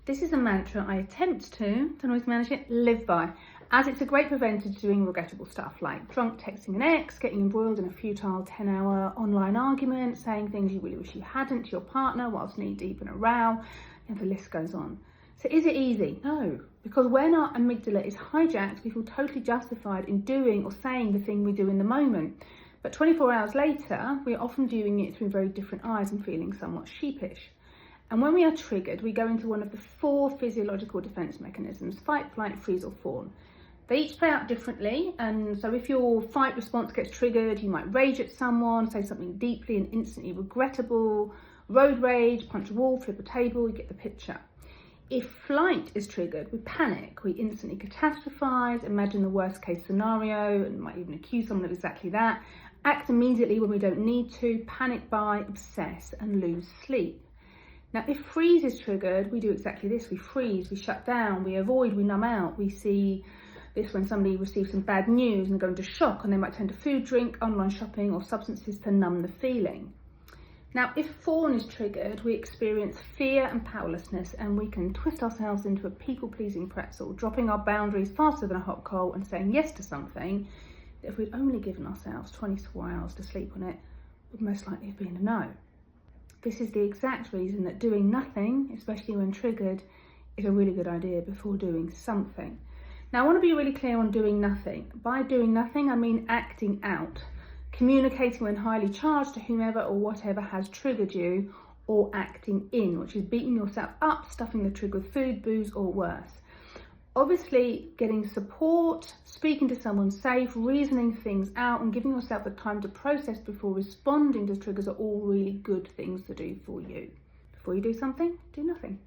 This is a mantra I attempt to, don't always manage it, live by, as it's a great preventer to doing regrettable stuff like drunk texting an ex, getting embroiled in a futile 10-hour online argument, saying things you really wish you hadn't to your partner whilst knee deep in a row, and the list goes on. So is it easy? No, because when our amygdala is hijacked, we feel totally justified in doing or saying the thing we do in the moment. But 24 hours later, we are often viewing it through very different eyes and feeling somewhat sheepish. And when we are triggered, we go into one of the 4 physiological defense mechanisms: fight, flight, freeze or fawn. They each play out differently, and so if your fight response gets triggered, you might rage at someone, say something deeply and instantly regrettable, road rage, punch a wall, flip a table, you get the picture. If flight is triggered, we panic, we instantly catastrophize, imagine the worst case scenario, and might even accuse someone of exactly that, act immediately when we don't need to, panic buy, obsess and lose sleep. Now, if freeze is triggered, we do exactly this. We freeze, we shut down, we avoid, we numb out. We see this when somebody receives some bad news and go into shock, and they might turn to food, drink, online shopping or substances to numb the feeling. Now, if fawn is triggered, we experience fear and powerlessness, and we can twist ourselves into a people-pleasing pretzel, dropping our boundaries faster than a hot coal and saying yes to something that if we'd only given ourselves 24 hours to sleep on it, would most likely have been a no. This is the exact reason that doing nothing, especially when triggered, is a really good idea before doing something. Now, I want to be really clear on doing nothing. By doing nothing, I mean acting out, communicating when highly charged to whomever or whatever has triggered you, or acting in, which is beating yourself up, stuffing the trigger with food, booze, or worse. Obviously, getting support, speaking to someone safe, reasoning things out and giving yourself the time to process before responding to triggers are all really good things to do for you. Before you do something, do nothing.